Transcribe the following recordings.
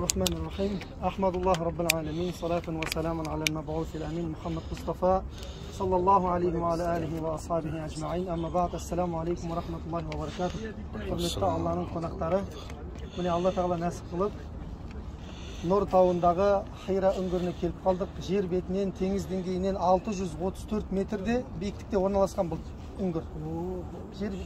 الرحمن الرحيم أحمد الله رب العالمين صلاة وسلاما على المبعوث الأمين محمد مصطفى صلى الله عليه وعلى آله وأصحابه أجمعين أما بعد السلام عليكم ورحمة الله وبركاته құрметті Алланың қонақтары міне Алла тағала нәсіп қылып Нұр тауындағы Хира үңгіріне келіп қалдық. Жер бетінен теңіз деңгейінен 634 метрде биіктікте орналасқан бұл үңгір.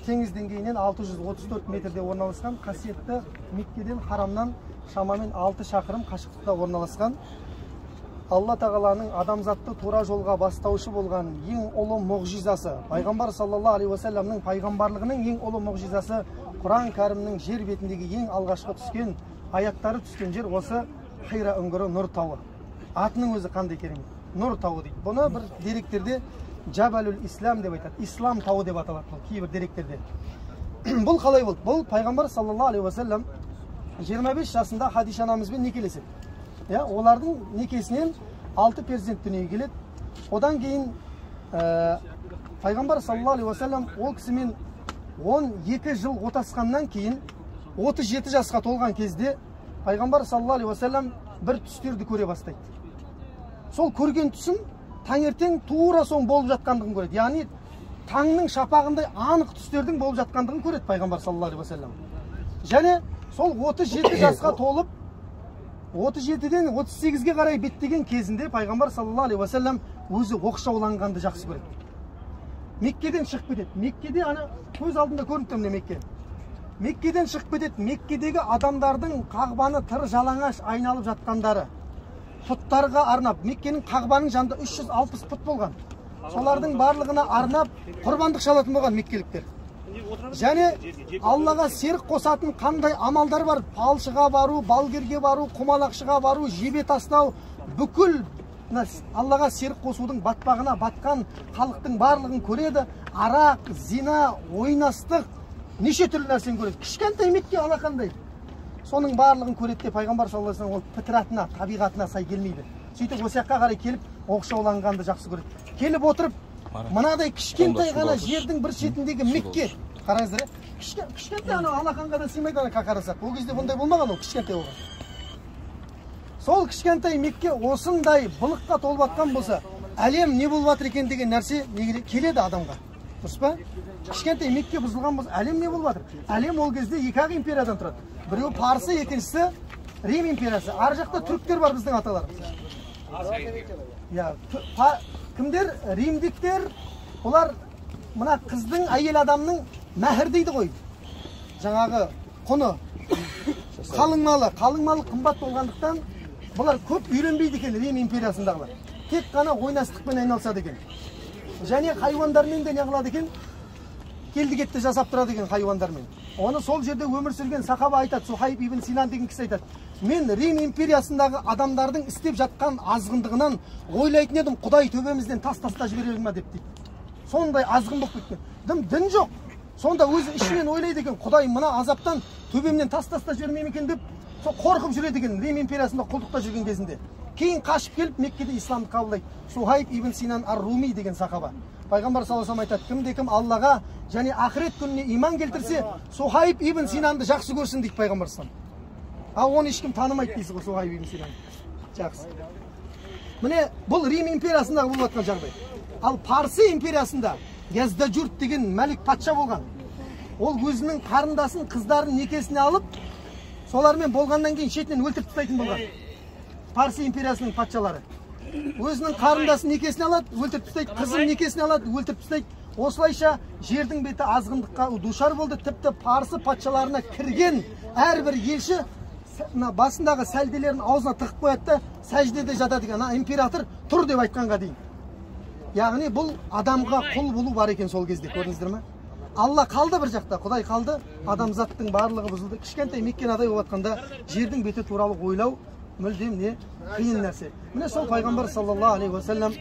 Теңіз деңгейінен 634 метрде орналасқан, қасиетті Меккеден, харамнан шамамен 6 шақырым қашықтықта орналасқан. Алла тағаланың адамзатты тура жолға бастаушы болған ең ұлы мұғжизасы, пайғамбар саллаллаху алейхи уассаламның пайғамбарлығының ең ұлы мұғжизасы, Құран кәрімнің жер бетіндегі ең алғашқы түскен аяттары түскен жер осы Хира үңгірі, Нұр тауы. Атының өзі қандай керемет, Нұр тауы дейді. Бұны бір деректерде Джабалул Ислам деп айтады, Ислам тауы деп аталады бұл кейбір деректерде. Бұл қалай болды? Бұл пайғамбар саллаллаху алейхи уассалам 25 жасында Хадиша анамызбен некелеседі. Олардың некесінен 6 перзент дүниеге келеді. Одан кейін пайғамбар саллаллаху алейхи уассалам ол кісімен 12 жыл отасқаннан кейін 37 жасқа толған кезде пайғамбар саллаллаху алейхи уассалам бір түстерді көре бастайды. Сол көрген түсін таңертең тура соң болып жатқандығын көреді. Яғни таңның шапағындай анық түстердің болып жатқандығын көреді пайғамбар саллаллаху алейхи уассалам. Және сол 37 жасқа толып 37-ден 38-ге қарай беттеген кезінде пайғамбар саллаллаху алейхи уассалам өзі оқшауланғанды жақсы көреді. Меккеден шығып кетеді. Меккеде ана көз алдында көрініп тұр Мекке. Меккеден шығып кетеді. Меккедегі адамдардың қағбаны тыр жалаңаш айналып жатқандары, пұттарға арнап, Меккенің қағбаның жанында 360 пұт болған. Солардың барлығына арнап құрбандық шалатын болған меккеліктер. Және Аллаға серік қосатын қандай амалдар бар? Палшыға бару, балгерге бару, құмалақшыға бару, жебе тастау, бүкіл Аллаға серік қосудың батпағына батқан халықтың барлығын көреді. Арақ, зина, ойнастық, неше түрлі нәрсені көреді. Кішкентай Мекке алақандай. Соның барлығын көреді. Пайғамбар саллаллаху алейхи уассалам ол фитратына, табиғатына сай келмейді. Сөйтіп осы жаққа қарай келіп оқшауланғанды жақсы көреді. Келіп отырып, мынадай кішкентай ғана жердің бір шетіндегі Мекке. Қараңыздар, кішкентай ана алақанға да сыймайды ана қарасақ. Ол кезде бұндай болмаған, ол кішкентай болған. Сол кішкентай Мекке осындай былыққа толып жатқан болса, әлем не болып жатыр екен деген нәрсе келеді адамға. Дұрыс па? Кішкентай Мекке бұзылған болса, әлем не болып жатыр? Әлем ол кезде екі-ақ империядан тұрады. Біреу Парсы, екіншісі Рим империясы. Ар жақта түріктер бар біздің аталарымыз. Кімдер? Римдіктер. Олар мына қыздың, әйел адамның мәһір дейді ғой. Жаңағы құны қалың малы қымбат болғандықтан бұлар көп үйленбейді екен Рим империясындағылар. Тек қана ойнастықпен айналысады екен. Және хайуандармен де не қылады екен? Келді-кетті жасап тұрады екен хайуандармен. Оны сол жерде өмір сүрген сахаба айтады, Сухайб ибн Синан деген кісі айтады. Мен Рим империясындағы адамдардың істеп жатқан азғындығынан ойлайтын едім, Құдай төбемізден тас-таста жіберер ме деп дейді. Сондай азғын болып кеткен. Дін жоқ. Сонда өзі ішінен ойлайды екен, Құдай мына азаптан төбемнен тас-таста жібермей екен деп қорқып жүреді екен Рим империясында құлдықта жүрген кезінде. Кейін қашып келіп Меккеде исламды қабылдайды. Сухайб ибн Синан ар-Руми деген сахаба. Пайғамбар саллаллаху алейхи айтады, кім-де-кім Аллаға және ақырет күніне иман келтірсе, Сухайб ибн Синанды жақсы көрсін дейді пайғамбар саллаллаху алейхи. Ал оны ешкім танымайды дейсіз ғой Сухайб ибн Синан. Жақсы. Міне бұл Рим империясындағы болып жатқан жағдай. Ал Парсы империясында Яздажурт деген мәлік патша болған. Ол өзінің қарындасын, қыздарын некесіне алып, солармен болғаннан кейін шетінен өлтіріп тастайтын болған. Парсы империясының патшалары. Өзінің қарындасын некесіне алады, өлтіріп тастайды, қызын некесіне алады, өлтіріп тастайды. Осылайша жердің беті азғындыққа душар болды. Тіпті Парсы патшаларына кірген әрбір елші басындағы сәлделерін аузына тығып қояды да сәждеде жатады екен. Император тұр деп айтқанға дейін. Яғни бұл адамға құл болу бар екен сол кезде, көрдіңіздер ме? Алла қалды бір жақта, Құдай қалды, адамзаттың барлығы бұзылды. Кішкентай Меккенадай болып жатқанда жердің беті туралы ойлау мүлдем не қиын нәрсе. Міне сол пайғамбар саллаллаху алейхи уассалам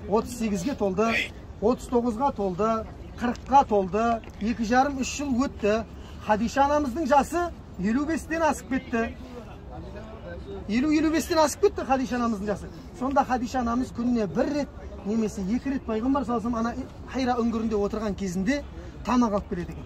38-ге толды, 39-ға толды, 40-ға толды, 2,5-3 жыл өтті. Хадиша анамыздың жасы 55-тен асып кетті. 50-55-тен асып кетті Хадиша анамыздың жасы. Сонда Хадиша анамыз күніне бір рет немесе 2 рет пайғамбар саллаллаху алейхи уассалам ана Хира үңгірінде отырған кезінде тамақ алып келеді екен.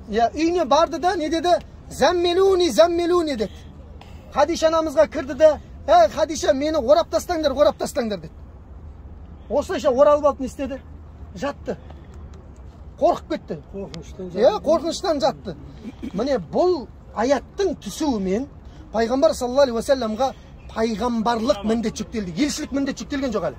Үйüne bарды да, не деді? Зәммелуни деді. Хадиша анамызға кірді де, Хадиша, мені орап тастаңдар деді. Осылайша оралып алып не істеді? Жатты. Қорқып кетті. Қорқыныштан жатты. Міне бұл аяттың түсуімен пайғамбар саллаллаху алейхи уассаламға пайғамбарлық міндет жүктелді. Елшілік міндет жүктелген жоқ әлі.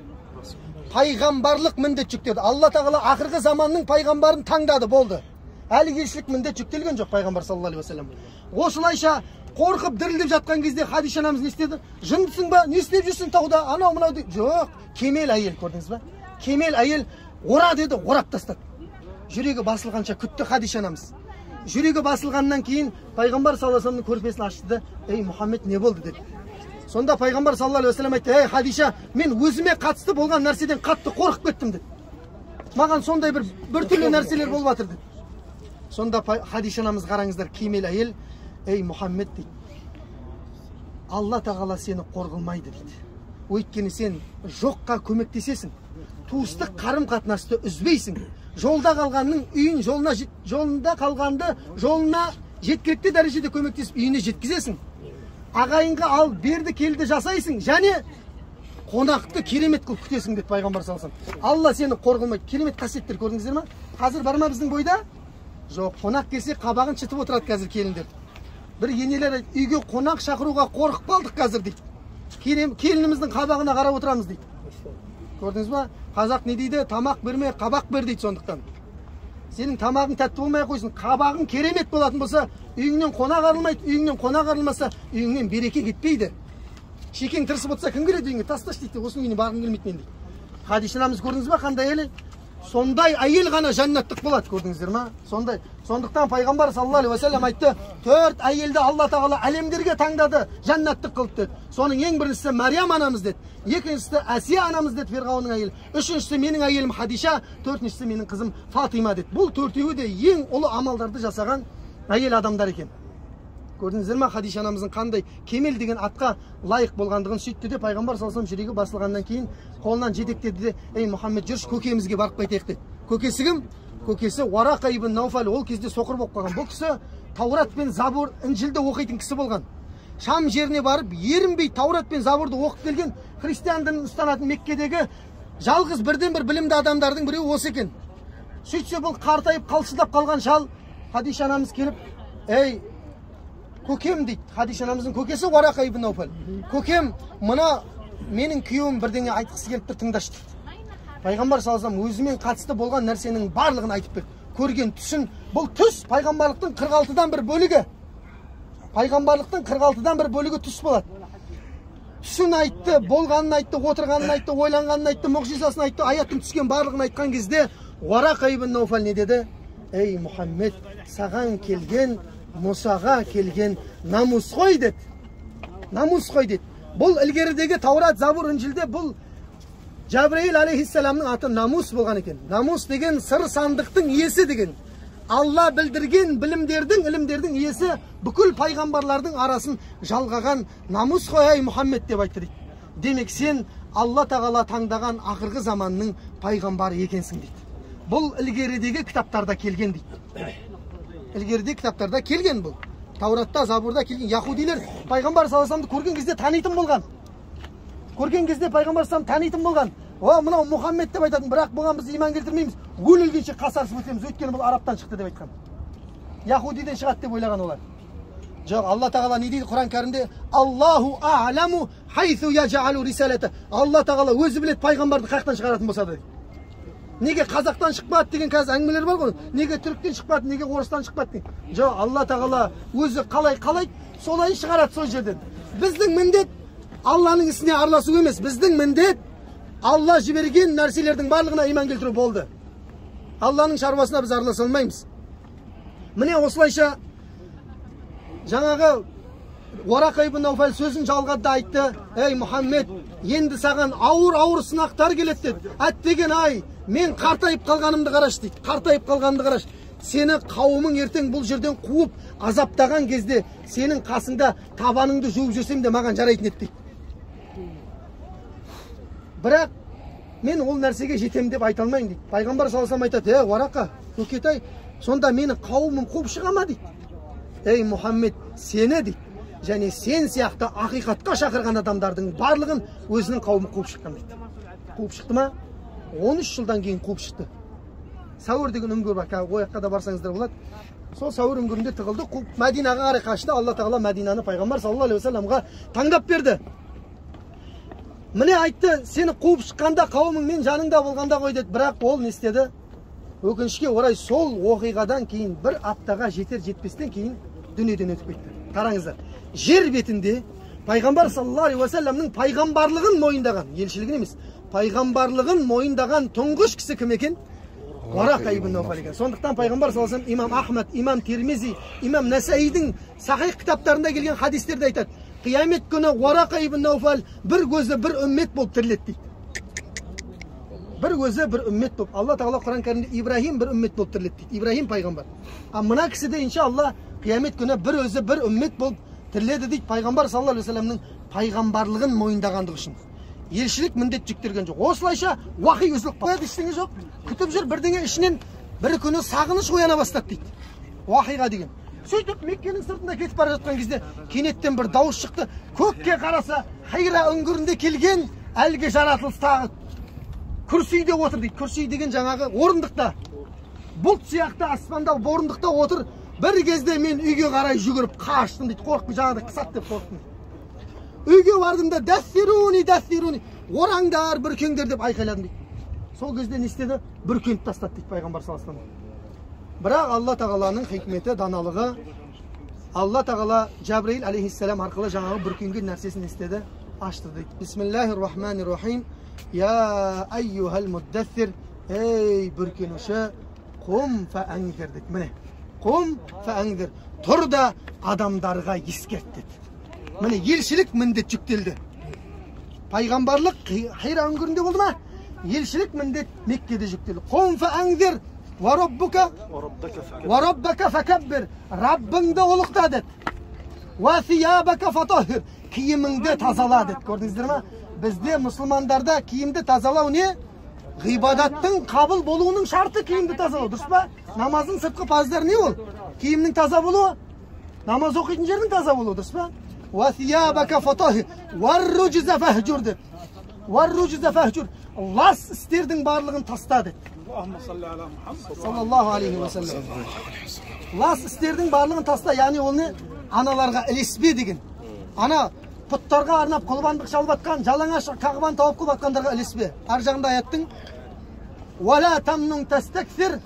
Пайғамбарлық міндет жүктелді. Алла тағала ақырғы заманның пайғамбарын таңдады, болды. Әлі елшілік міндет жүктелген жоқ пайғамбар саллаллаху алейхи уассалам. Осылайша қорқып дірілдеп жатқан кезде Хадиша анамыз не істеді? Жындысың ба? Не істеп жүрсің тауда? Анау мынау дейді. Жоқ, кемел әйел, көрдіңіз ба? Кемел әйел ора деді, орап тастады. Жүрегі басылғанша күтті Хадиша анамыз. Жүрегі басылғаннан кейін пайғамбар саллаллаху алейхи уассаламның көрпесін ашты да, "Ей Мұхаммед, не болды?" деді. Сонда пайғамбар саллаллаху алейхи уассалам айтты: "Ей Хадиша, мен өзіме қатысты болған нәрседен қатты қорқып кеттім" деді. "Маған сондай бір түрлі нәрселер болып жатыр" деді. Сонда Хадиша анамыз қараңыздар, кемел әйел: "Ей Мұхаммед" дейді, "Алла тағала сені қорғылмайды" дейді. Өйткені сен жоққа көмектесесің, туыстық қарым қатынасты үзбейсің. Жолда қалғанның үйін жолында қалғанды жолына жеткілікті дәрежеде көмектесіп үйіне жеткізесің. Ағайынға ал берді келді жасайсың, және қонақты керемет қылып күтесің" деді пайғамбар саллаллаху алейхи уассалам. Алла сені қорғылмайды. Керемет қасиеттер көрдіңіздер ма? Қазір бар ма біздің бойда? Жоқ, қонақ келсе қабағын шытып отырады қазір келіндер. Бір енелер үйге қонақ шақыруға қорқып қалдық қазір дейді. Келініміздің қабағына қарап отырамыз дейді. Көрдіңіз ба? Қазақ не дейді? Тамақ берме, қабақ бер дейді. Сондықтан сенің тамағың тәтті болмай қойсын, қабағың керемет болатын болса, үйіңнен қонақ арылмайды. Үйіңнен қонақ арылмаса, үйіңнен береке кетпейді. Шекең тырысып отырса, кім келеді үйіңе? Тасташ дейді. Осының үйіне барғың келмейді мен дейді. Хадиша анамыз көрдіңіз ба қандай әйел? Сондай әйел ғана жәннаттық болады, көрдіңіздер ма? Сондай. Сондықтан пайғамбар саллаллаху алейхи уассалам айтты: "4 әйелді Алла тағала әлемдерге таңдады, жәннаттық қылды" деді. Соның ең біріншісі Мариям анамыз деді. Екіншісі Асия анамыз деді, Фирғауынның әйелі. Үшіншісі менің әйелім Хадиша, төртіншісі менің қызым Фатима деді. Бұл төртеуі де ең ұлы амалдарды жасаған әйел адамдар екен. Көрдіңіздер ма Хадиша анамыздың қандай кемел деген атқа лайық болғандығын? Сөйтті де пайғамбар саллаллаху алейхи уассалам жүрегі басылғаннан кейін қолынан жетектеді де: "Ей Мұхаммед, жүрші, көкемізге барып қайтайық" деді. Көкесі кім? Көкесі Уарақа ибн Науфал. Ол кезде соқыр болып қалған. Бұл кісі Таурат пен Забур, Інжілді оқитын кісі болған. Шам жеріне барып, ерінбей Таурат пен Забурды оқып келген, христиан дінін ұстанатын Меккедегі жалғыз бірден бір білімді адамдардың біреуі осы екен. Сөйтсе бұл қартайып қалшылдап қалған шал Хадиша анамыз келіп: "Ей көкем" дейді. Хадиша анамыздың көкесі Уарақа ибн Науфал. "Көкем, мына менің күйеуім бірдеңе айтқысы келіп тұр, тыңдашы" дейді. Пайғамбар саллаллаху алейхи уассалам өзімен қатысты болған нәрсенің барлығын айтып берді. Көрген түсін, бұл түс пайғамбарлықтың 46-дан бір бөлігі. Пайғамбарлықтың 46-дан бір бөлігі түс болады. Түсін айтты, болғанын айтты, отырғанын айтты, ойланғанын айтты, мұғжизасын айтты, аяттың түскен барлығын айтқан кезде Уарақа ибн Науфал не деді? "Ей Мұхаммед, саған келген, Мұсаға келген намус қой" деді. Намус қой деді. Бұл ілгерідегі Таурат, Забур, Інжілде бұл Жабраил алейхиссаламның аты намус болған екен. Намус деген сыр сандықтың иесі деген. Алла білдірген білімдердің, ілімдердің иесі, бүкіл пайғамбарлардың арасын жалғаған намус қой, ей Мұхаммед деп айтты дейді. Демек сен Алла тағала таңдаған ақырғы заманның пайғамбары екенсің дейді. Бұл ілгерідегі кітаптарда келген дейді. Ілгерідегі кітаптарда келген бұл. Тауратта, Забурда келген. Яхудилер пайғамбар саллаллаху алейхи уассаламды көрген кезде танитын болған. Көрген кезде пайғамбар саллаллаху алейхи танитын болған. Мынау Мұхаммед деп айтатын, бірақ бұған біз иман келтірмейміз. Өлгенше қасарысып өтеміз, өйткені бұл араптан шықты деп айтқан. Яхудиден шығады деп ойлаған олар. Жоқ, Алла тағала не дейді Құран кәрімде? Аллаху а'ламу хайсу яджалу рисалата. Алла тағала өзі біледі пайғамбарды қаяқтан шығаратын болса да. Неге қазақтан шықпады деген қазір әңгімелер бар ғой. Неге түріктен шықпады, неге орыстан шықпады деген. Жоқ, Алла тағала өзі қалай қалайды, солай шығарады сол жерден. Біздің міндет Алланың ісіне араласу емес. Біздің міндет Алла жіберген нәрселердің барлығына иман келтіру болды. Алланың шаруасына біз араласа алмаймыз. Міне осылайша жаңағы Уарақа ибн Науфал сөзін жалғады да айтты: "Ей Мұхаммед, енді саған ауыр сынақтар келеді" деді. "Әттеген ай, мен қартайып қалғанымды қарашы" дейді. "Қартайып қалғанымды қарашы. Сені қауымың ертең бұл жерден қуып азаптаған кезде сенің қасыңда табаныңды жуып жүрсем де маған жарайтын еді" дейді. Бірақ мен ол нәрсеге жетем деп айта алмаймын дейді. Пайғамбар саллаллаху алейхи вассалам айтады: "Уарақа, көкетай, Сонда менің қауымым қуып шыға ма дейді. Ей Мұхаммед, сені дейді, және сен сияқты ақиқатқа шақырған адамдардың барлығын өзінің қауымы қуып шыққан дейді. Қуып шықты ма? 13 жылдан кейін қуып шықты. Сәуір деген үңгір бар, ол жаққа да барсаңыздар болады. Сол Сәуір үңгірінде тығылды, қуып Мәдинаға қарай қашты. Алла тағала Мәдинаны пайғамбар саллаллаху алейхи уассаламға таңдап берді. Міне айтты, сені қуып шыққанда қауымың мен жаныңда болғанда ғой деді. Бірақ ол не істеді? Өкінішке орай сол оқиғадан кейін бір аптаға жетер-жетпестен кейін дүниеден өтіп кетті. Қараңыздар, жер бетінде пайғамбар саллаллаху алейхи уассаламның пайғамбарлығын мойындаған, елшілігін емес, пайғамбарлығын мойындаған тұңғыш кісі кім екен? Уарақа ибн Науфал екен. Сондықтан пайғамбар саллаллаху алейхи уассалам имам Ахмад, имам Тирмизи, имам Насаидің сахих кітаптарында келген хадистерде айтады. Қиямет күні Уарақа ибн Науфал бір көзі бір үммет болып тіріледі дейді. Бір өзі бір үммет болып. Алла тағала Құран кәрімде Ибрахим бір үммет болып тіріледі дейді. Ибрахим пайғамбар. А мына кісі де иншалла қиямет күні бір өзі бір үммет болып тіріледі дейді. Пайғамбар саллаллаху алейхи вассаламның пайғамбарлығын мойындағандығы үшін. Елшілік міндет жүктелген жоқ. Осылайша уақи үзіліп қалады, ештеңе жоқ. Күтіп жүр, бірдеңе ішінен бір күні сағыныш ояна бастады дейді. Уақиға деген. Сөйтіп Меккенің сыртында кетіп бара жатқан кезде кенеттен бір дауыс шықты. Көкке қараса, Хайра үңгірінде келген әлгі жаратылыстағы күрсиде отыр дейді. Күрси деген жаңағы орындықта. Бұлт сияқты аспанда орындықта отыр. Бір кезде мен үйге қарай жүгіріп қаштым дейді. Қорқып жаңағыдай қысат деп қорқтым. Үйге бардым да дәссируни, ораңдар, бүркеңдер деп айқайладым дейді. Сол кезде не істеді? Бүркеніп тастады дейді пайғамбар саллаллаху алейхи вассалам. Бірақ Алла тағаланың хикметі, даналығы, Алла тағала Жабраил алейхиссалам арқылы жаңағы бүркенген нәрсесін істеді, ашты дейді. Бисмиллахир-рахманир-рахим. Я айюхал муддассир, ей бүркенуші, құм фәәңдір дейді. Міне, құм фәәңдір, тұр да адамдарға ескерт дейді. Міне, елшілік міндет жүктелді. Пайғамбарлық Хайра үңгірінде болды ма? Елшілік міндет Меккеде жүктелді. Құм фәәңдір, вараббака фәкәббір, Раббыңды ұлықта деді. Васиябака фатахир, киіміңді тазала деді. Көрдіңіздер ма? Бізде мұсылмандарда киімді тазалау не? Ғибадаттың қабыл болуының шарты киімді тазалау, дұрыс па? Намазың сыртқы парыздар не ол? Киімнің таза болуы, намаз оқитын жердің таза болуы, дұрыс па? Васиябака фатахир, варруджза фахжур деді. Варруджза фахжур, лас істердің барлығын таста деді. Саллаллаху алейхи уассалам. Лас істердің барлығын таста, яғни ол не? Аналарға ілеспе деген. Ана пұттарға арнап құлбандық шалбатқан, жалаңаш қағбан тауып қылып атқандарға ілеспе. Ар жағында аяттың «Вала тамнун тастаксир»,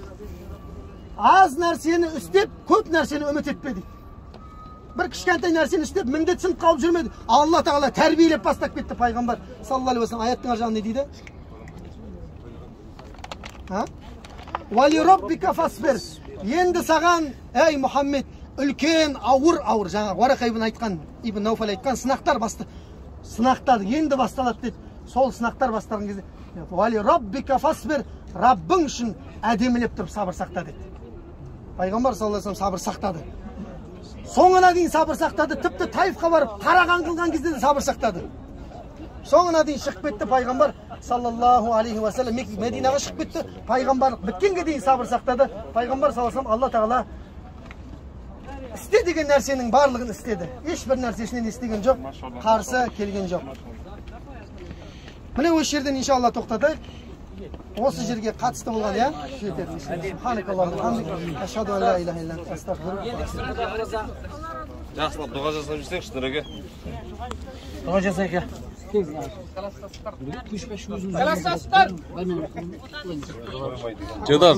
аз нәрсені істеп, көп нәрсені үміт етпе дейді. Бір кішкентай нәрсені істеп, міндетсініп қалып жүрмеді. Алла тағала тәрбиелеп бастап кетті пайғамбар саллаллаху алейхи уассалам. Аяттың ар жағында не дейді? «Вали роббика фасбир». Енді саған, ей Мұхаммед, үлкен ауыр, жаңа Уарақа ибн Науфал айтқан сынақтар басты. Сынақтар енді басталады деді. Сол сынақтар бастаған кезде «Вали роббика фасбир», Раббың үшін әдемілеп тұрып сабыр сақта деді. Пайғамбар саллаллаху алейхи вассалам сабыр сақтады. Соңына дейін сабыр сақтады. Тіпті Таифқа барып қараған қылған кезде де сабыр сақтады. Соңына дейін шығып кетті пайғамбар саллаллаху алейхи уассалам. Мединаға шығып кетті. Пайғамбарлық біткенге дейін сабыр сақтады. Пайғамбар саллаллаху алейхи вассалам Алла тағала істе деген нәрсенің барлығын істеді. Ешбір нәрсесінен істеген жоқ, қарсы келген жоқ. Міне осы жерден иншалла тоқтатайық. Осы жерге қатысты болған, я? Ашхаду ан ла илаха илля анта, астағфирука. Жақсылап дұға жасап жүрсек, шынырыға. Дұға жасайық. Қаласастар! Жедар.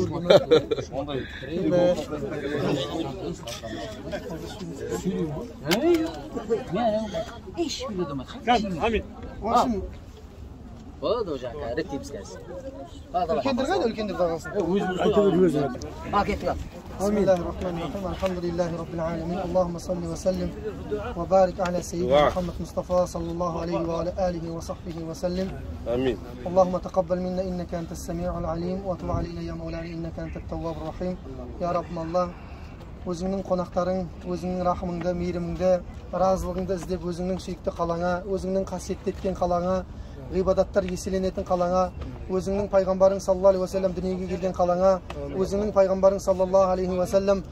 Болады о жаққа, реттейміз кәзір. Үлкендер қайда, үлкендер дағасын? Кеттік. Бисмиллахир-рахманир-рахим. Алхамдулиллахи раббил аламин. Аллахумма салли ва саллим ва барик аля саййидина Мухаммад Мустафа саллаллаху алейхи ва аля алихи ва сахбихи ва саллим. Амин. Allahumma taqabbal minna innaka antas sami'ul alim wa tub alayna ya maulana innaka antat tawwabur rahim. Ya Rabbim Allah, өзіңнің қонақтарың, өзіңнің рахымыңды, мейіріміңді, разылығыңды іздеп өзіңнің сүйікті қалаңа, өзіңнің қасиетті еткен қалаңа, ғибадаттар еселенетін қалаңа, Өзіңнің пайғамбарың саллаллаху алейхи ва саллям дүниеге келген қалаңа, өзіңнің пайғамбарың саллаллаху алейхи ва саллям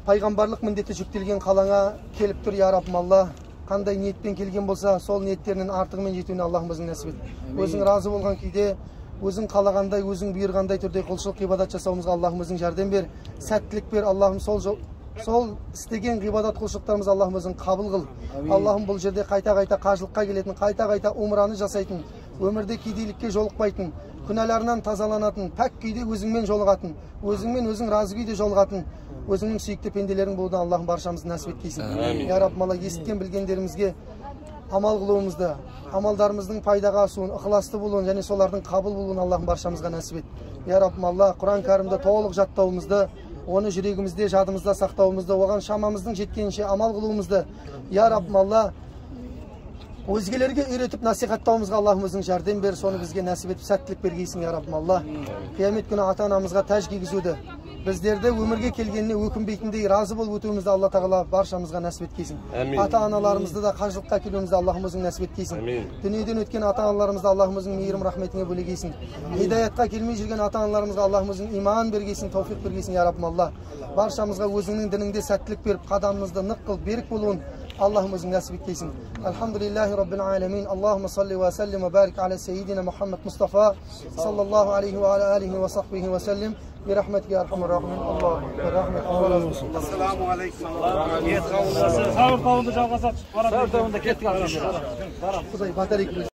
пайғамбарлық міндеті жүктелген қалаңа келіп тұр, я Раббым Алла. Қандай ниетпен келген болса, сол ниеттерінің артығымен жетуіне Аллахым өзің нәсіп ет. Өзің разы болған күйде, өзің қалағандай, өзің бұйырғандай түрде құлшылық ғибадат жасауымызға Аллахым өзің жәрдем бер, сәттілік бер. Аллахым сол істеген ғибадат құлшылықтарымызды Аллахым өзің қабыл қыл. Аллахым бұл жерде қайта-қайта қажылыққа келетін, қайта-қайта умраны жасайтын, өмірде кедейлікке жолықпайтын, күнәларынан тазаланатын, пәк күйде өзіңмен жолығатын, өзіңмен өзің разы күйде жолығатын, өзіңнің сүйікті пенделерің болудан Аллахым баршамызды нәсіп еткейсін. Я Раббым Алла, есіткен білгендерімізге амал қылуымызды, амалдарымыздың пайдаға асуын, ықыласты болуын және солардың қабыл болуын Аллахым баршамызға нәсіп ет. Я Раббым Алла, Құран кәрімді толық жаттауымызды, оны жүрегімізде, жадымызда сақтауымызды, оған шамамыздың жеткенінше амал қылуымызды, я Раббым Алла, өзгелерге үйретіп насихаттауымызға Аллахым өзің жәрдем бер, соны бізге нәсіп етіп сәттілік бергейсің, я Раббым Алла. Қиямет күні ата-анамызға тәж кигізуді, біздерді өмірге келгеніне өкінбейтіндей разы болып өтуімізді Алла тағала баршамызға нәсіп еткейсін. Ата-аналарымызды да қажылыққа келуімізді Аллахым өзің нәсіп еткейсін. Дүниеден өткен ата-аналарымызды Аллахым өзің мейірім рахметіңе бөлегейсің. Хидаятқа келмей жүрген ата-аналарымызға Аллахым өзің иман бергейсің, тауфиқ бергейсің, я Раббым Алла. Баршамызға өзіңнің дініңде сәттілік беріп, қадамымызды нық қылып, берік болуын Allah'ım özün nasip etkeysin. Elhamdülillahi Rabbil alemin. Allahümme salli ve sellim ve barik ala seyyidina Muhammed Mustafa sallallahu aleyhi ve alihi ve sahbihi ve sellim. Bir rahmet ya Erhamur Rahimin. Allah ve rahmet. Allah razı olsun. Esselamu aleyküm. Sağır tavında çalgasa. Sağır tavında kettik. Kuzey batarik